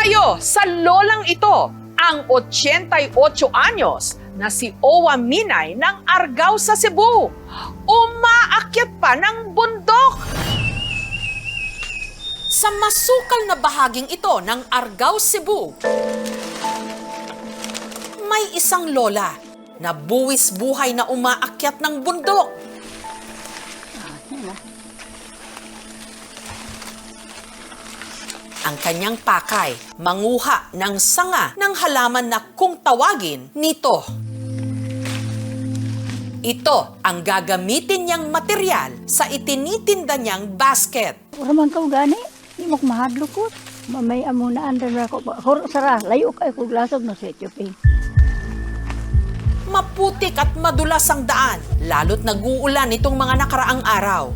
tayo sa lolang ito, ang 88 anyos na si Owa Minay ng Argao sa Cebu. Umaakyat pa ng bundok. Sa masukal na bahaging ito ng Argao, Cebu, may isang lola na buwis buhay na umaakyat ng bundok. Ang kanyang pakay, manguha ng sanga ng halaman na kung tawagin nito. Ito ang gagamitin niyang material sa itinitinda niyang basket. Raman kau gani, di mo kumahadlo ko. Mamay amuna andan ako. Horo sara, layo kay kog lasog na sa Ethiopia. Maputik at madulas ang daan, lalo't nag-uulan itong mga nakaraang araw.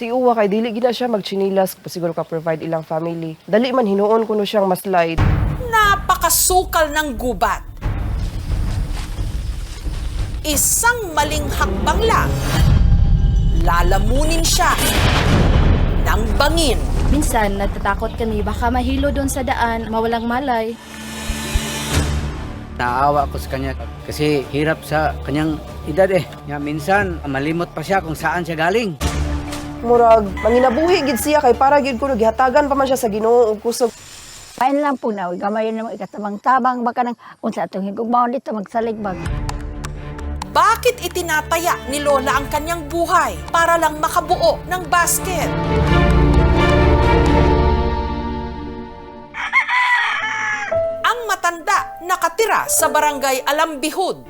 Si Uwa kay dili gina siya magchinilas, siguro ka provide ilang family. Dali man hinuon kuno siyang maslide. Napakasukal ng gubat. Isang maling hakbang lang, lalamunin siya ng bangin. Minsan, natatakot kami baka mahilo doon sa daan, mawalang malay. Naawa ko sa kanya kasi hirap sa kanyang edad eh. Minsan, malimot pa siya kung saan siya galing. Murag, manginabuhi gid siya kay para gid kuno gihatagan pa man siya sa Ginoo og kusog. Pain lang po na, gamay na mo ikatabang-tabang baka nang unsa atong higugmaon dito magsaligbag. Bakit itinataya ni Lola ang kanyang buhay para lang makabuo ng basket? Ang matanda nakatira sa barangay Alambihud.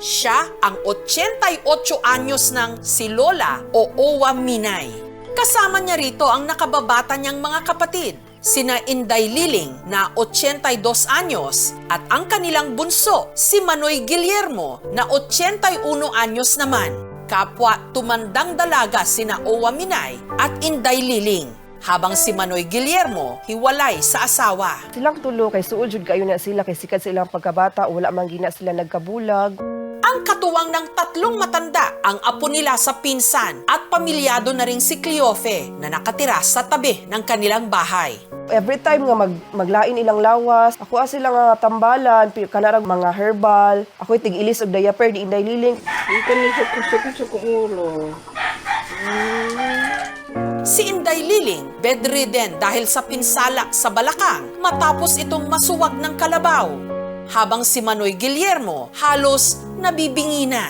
Siya ang 88 anyos ng si Lola o Owa Minay. Kasama niya rito ang nakababata niyang mga kapatid, sina Inday Liling na 82 anyos at ang kanilang bunso, si Manoy Guillermo na 81 anyos naman. Kapwa tumandang dalaga sina Owa Minay at Inday Liling. Habang si Manoy Guillermo hiwalay sa asawa. Silang tulo kay suod jud kayo na sila kay sikat silang pagkabata wala man gina sila nagkabulag. Ang katuwang ng tatlong matanda ang apo nila sa pinsan at pamilyado na ring si Cleofe na nakatira sa tabi ng kanilang bahay. Every time nga maglain ilang lawas, ako sila nga tambalan, kanarag mga herbal, ako tig-ilis og diaper di Inday Liling. Si Inday Liling, bedridden dahil sa pinsala sa balakang matapos itong masuwag ng kalabaw. Habang si Manoy Guillermo halos nabibingi na.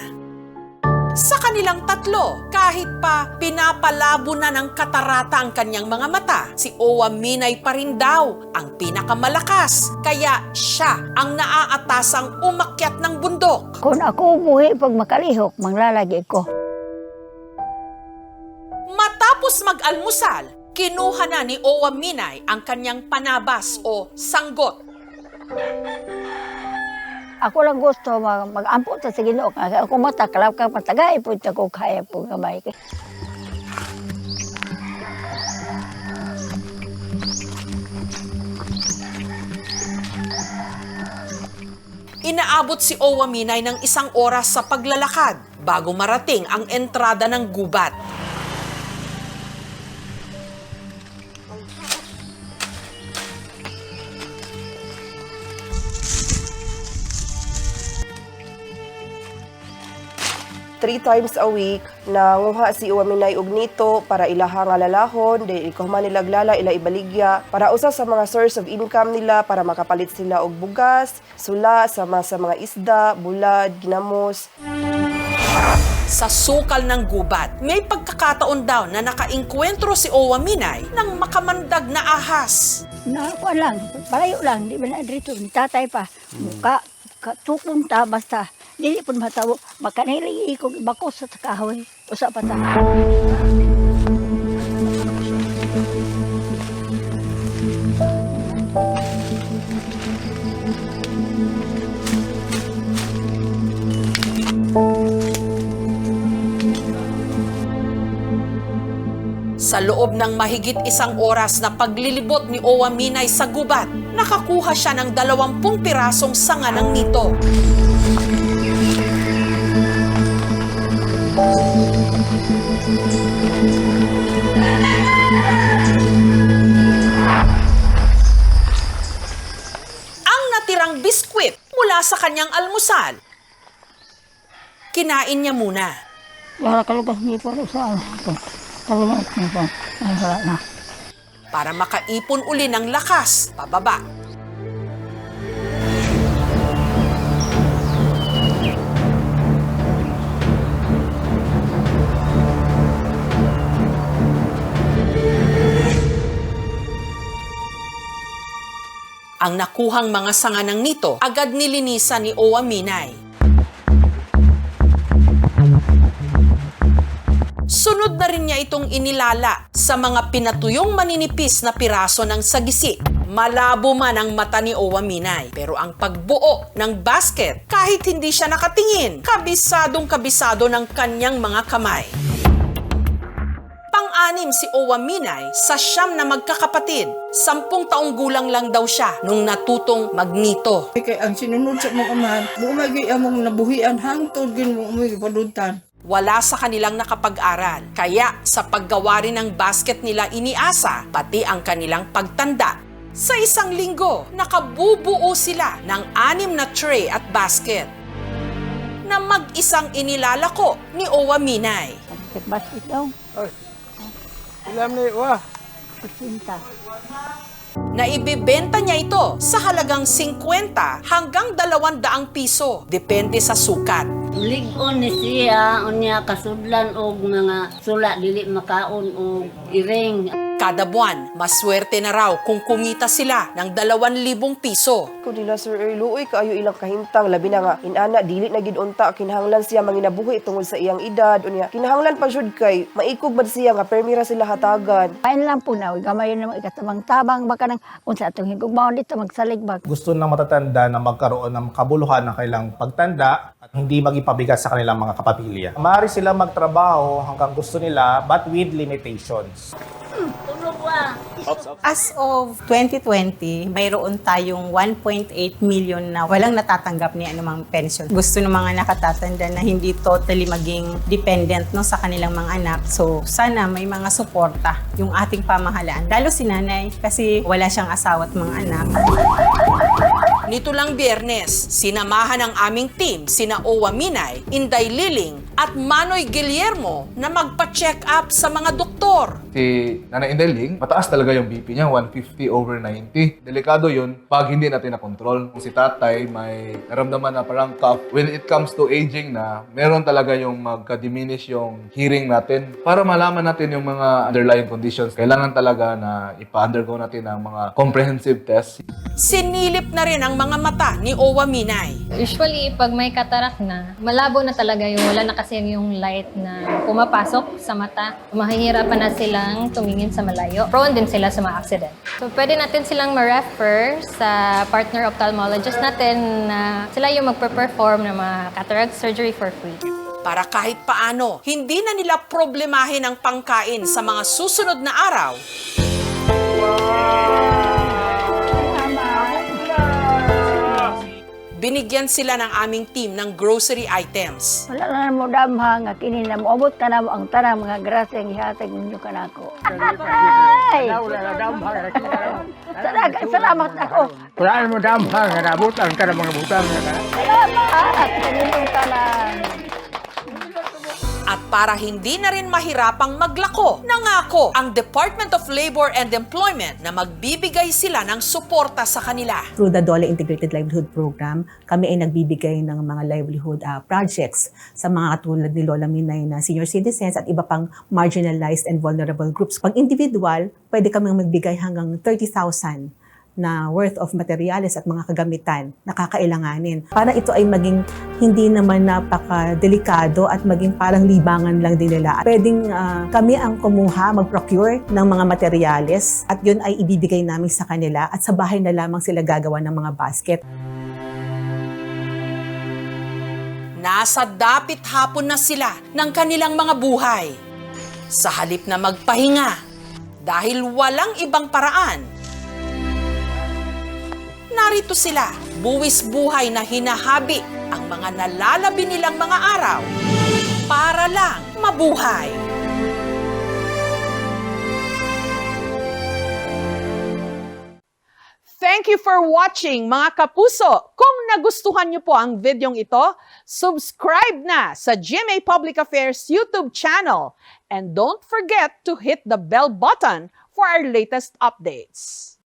Sa kanilang tatlo, kahit pa pinapalabo na ng katarata ang kanyang mga mata, si Owa Minay pa rin daw ang pinakamalakas. Kaya siya ang naaatasang umakyat ng bundok. Kung ako umuwi pag makalihok, manglalagi ko. Matapos mag-almusal, kinuha na ni Owa Minay ang kanyang panabas o sanggot. Ako lang gusto mag-ampo sa Ginoo. Ako matakalap ka patagay po ko kaya po gamay. Inaabot si Owa Minay ng 1 oras sa paglalakad bago marating ang entrada ng gubat. Three times a week nanguha si Uwa Minay og nito para ilaha nga lalahon, di ikaw man nila glala ila ibaligya para usa sa mga source of income nila para makapalit sila og bugas, sula sama sa mga isda, bulad, ginamos. Sa sukal ng gubat, may pagkakataon daw na nakainkwentro si Owa Minay ng makamandag na ahas. Nakuha lang, palayo lang, di ba na dito, tatay pa, muka, tukong ta, basta. Dili po matawo, makanili ko bakos sa kahoy, usa pa ta. Sa loob ng mahigit 1 oras na paglilibot ni Owa Minay sa gubat, nakakuha siya ng 20 pirasong sanga ng nito. biskwit mula sa kanyang almusal. Kinain niya muna. Wala kalugas niyo po sa kalugas niyo po. Ay, wala na. Para makaipon uli ng lakas pababa. Ang nakuhang mga sanganang nito agad nilinisan ni Owa Minay. Sunod na rin niya itong inilala sa mga pinatuyong maninipis na piraso ng sagisik. Malabo man ang mata ni Owa Minay, pero ang pagbuo ng basket, kahit hindi siya nakatingin, kabisadong kabisado ng kanyang mga kamay. Pang-anim si Owa Minay sa 9 na magkakapatid. 10 taong gulang lang daw siya nung natutong magnito. Kay ang sinunod sa mga amahan, bumagi among nabuhian hangtod gin mo umuwi paduntan. Wala sa kanilang nakapag-aral, kaya sa paggawa rin ng basket nila iniasa, pati ang kanilang pagtanda. Sa 1 linggo, nakabubuo sila ng 6 na tray at basket na mag-isang inilalako ni Owa Minay. Basket daw. Ilam ni wa. Kusinta. Naibibenta niya ito sa halagang 50 hanggang 200 piso, depende sa sukat. Ligon ni siya, unya kasudlan og mga sula dili makaon og iring. Kada buwan, maswerte na raw kung kumita sila ng 2,000 piso. Kung nila Sir Luoy, kaayo ilang kahintang, labi na nga, inana, dili na gid unta, kinahanglan siya manginabuhi tungod sa iyang edad, unya, kinahanglan pa jud kay, maikog ba siya nga, permira sila hatagan. Pain lang po na, gamay na mga ikatabang-tabang, baka nang unsa atong higugmaon dito, magsaligbag. Gusto ng matatanda na magkaroon ng kabuluhan ng kailang pagtanda at hindi magipabigat sa kanilang mga kapamilya. Maaari sila magtrabaho hanggang gusto nila but with limitations. As of 2020, mayroon tayong 1.8 million na walang natatanggap ni anumang pension. Gusto ng mga nakatatanda na hindi totally maging dependent no, sa kanilang mga anak. So, sana may mga suporta yung ating pamahalaan. Lalo si nanay kasi wala siyang asawa at mga anak. Nito lang Biyernes, sinamahan ng aming team sina Owa Minay, Inday Liling at Manoy Guillermo na magpa-check up sa mga doktor. Si Nanay Indeling, mataas talaga yung BP niya, 150/90. Delikado yun pag hindi natin na-control. Kung si tatay may naramdaman na parang cough, when it comes to aging na, meron talaga yung magka-diminish yung hearing natin. Para malaman natin yung mga underlying conditions, kailangan talaga na ipa-undergo natin ang mga comprehensive tests. Sinilip na rin ang mga mata ni Owa Minay. Usually, pag may katarak na, malabo na talaga yung wala na kasi yung light na pumapasok sa mata. Mahihirapan na silang tumingin sa malayo. Prone din sila sa mga accident. So, pwede natin silang ma-refer sa partner ophthalmologist natin na sila yung magpe-perform ng mga cataract surgery for free. Para kahit paano, hindi na nila problemahin ang pangkain sa mga susunod na araw. Binigyan sila ng aming team ng grocery items. Wala na mo damha nga kini na moabot ka na mo ang tanang mga grasya ang ihatag ninyo kanako. Ay! Salamat ako. Wala mo damha nga nabutan ka ng mga butang nga. Salamat kaninyong tanan. At para hindi na rin mahirapang maglako, nangako ang Department of Labor and Employment na magbibigay sila ng suporta sa kanila. Through the DOLE Integrated Livelihood Program, kami ay nagbibigay ng mga livelihood projects sa mga katulad ni Lola Minay na senior citizens at iba pang marginalized and vulnerable groups. Pag individual, pwede kami magbigay hanggang 30,000 na worth of materials at mga kagamitan na kakailanganin. Para ito ay maging hindi naman napaka-delikado at maging parang libangan lang din nila. Pwedeng kami ang kumuha, mag-procure ng mga materyales at yun ay ibibigay namin sa kanila at sa bahay na lamang sila gagawa ng mga basket. Nasa dapit hapon na sila ng kanilang mga buhay. Sa halip na magpahinga, dahil walang ibang paraan, narito sila, buwis buhay na hinahabi ang mga nalalabi nilang mga araw para lang mabuhay. Thank you for watching, mga kapuso. Kung nagustuhan niyo po ang videong ito, subscribe na sa GMA Public Affairs YouTube channel. And don't forget to hit the bell button for our latest updates.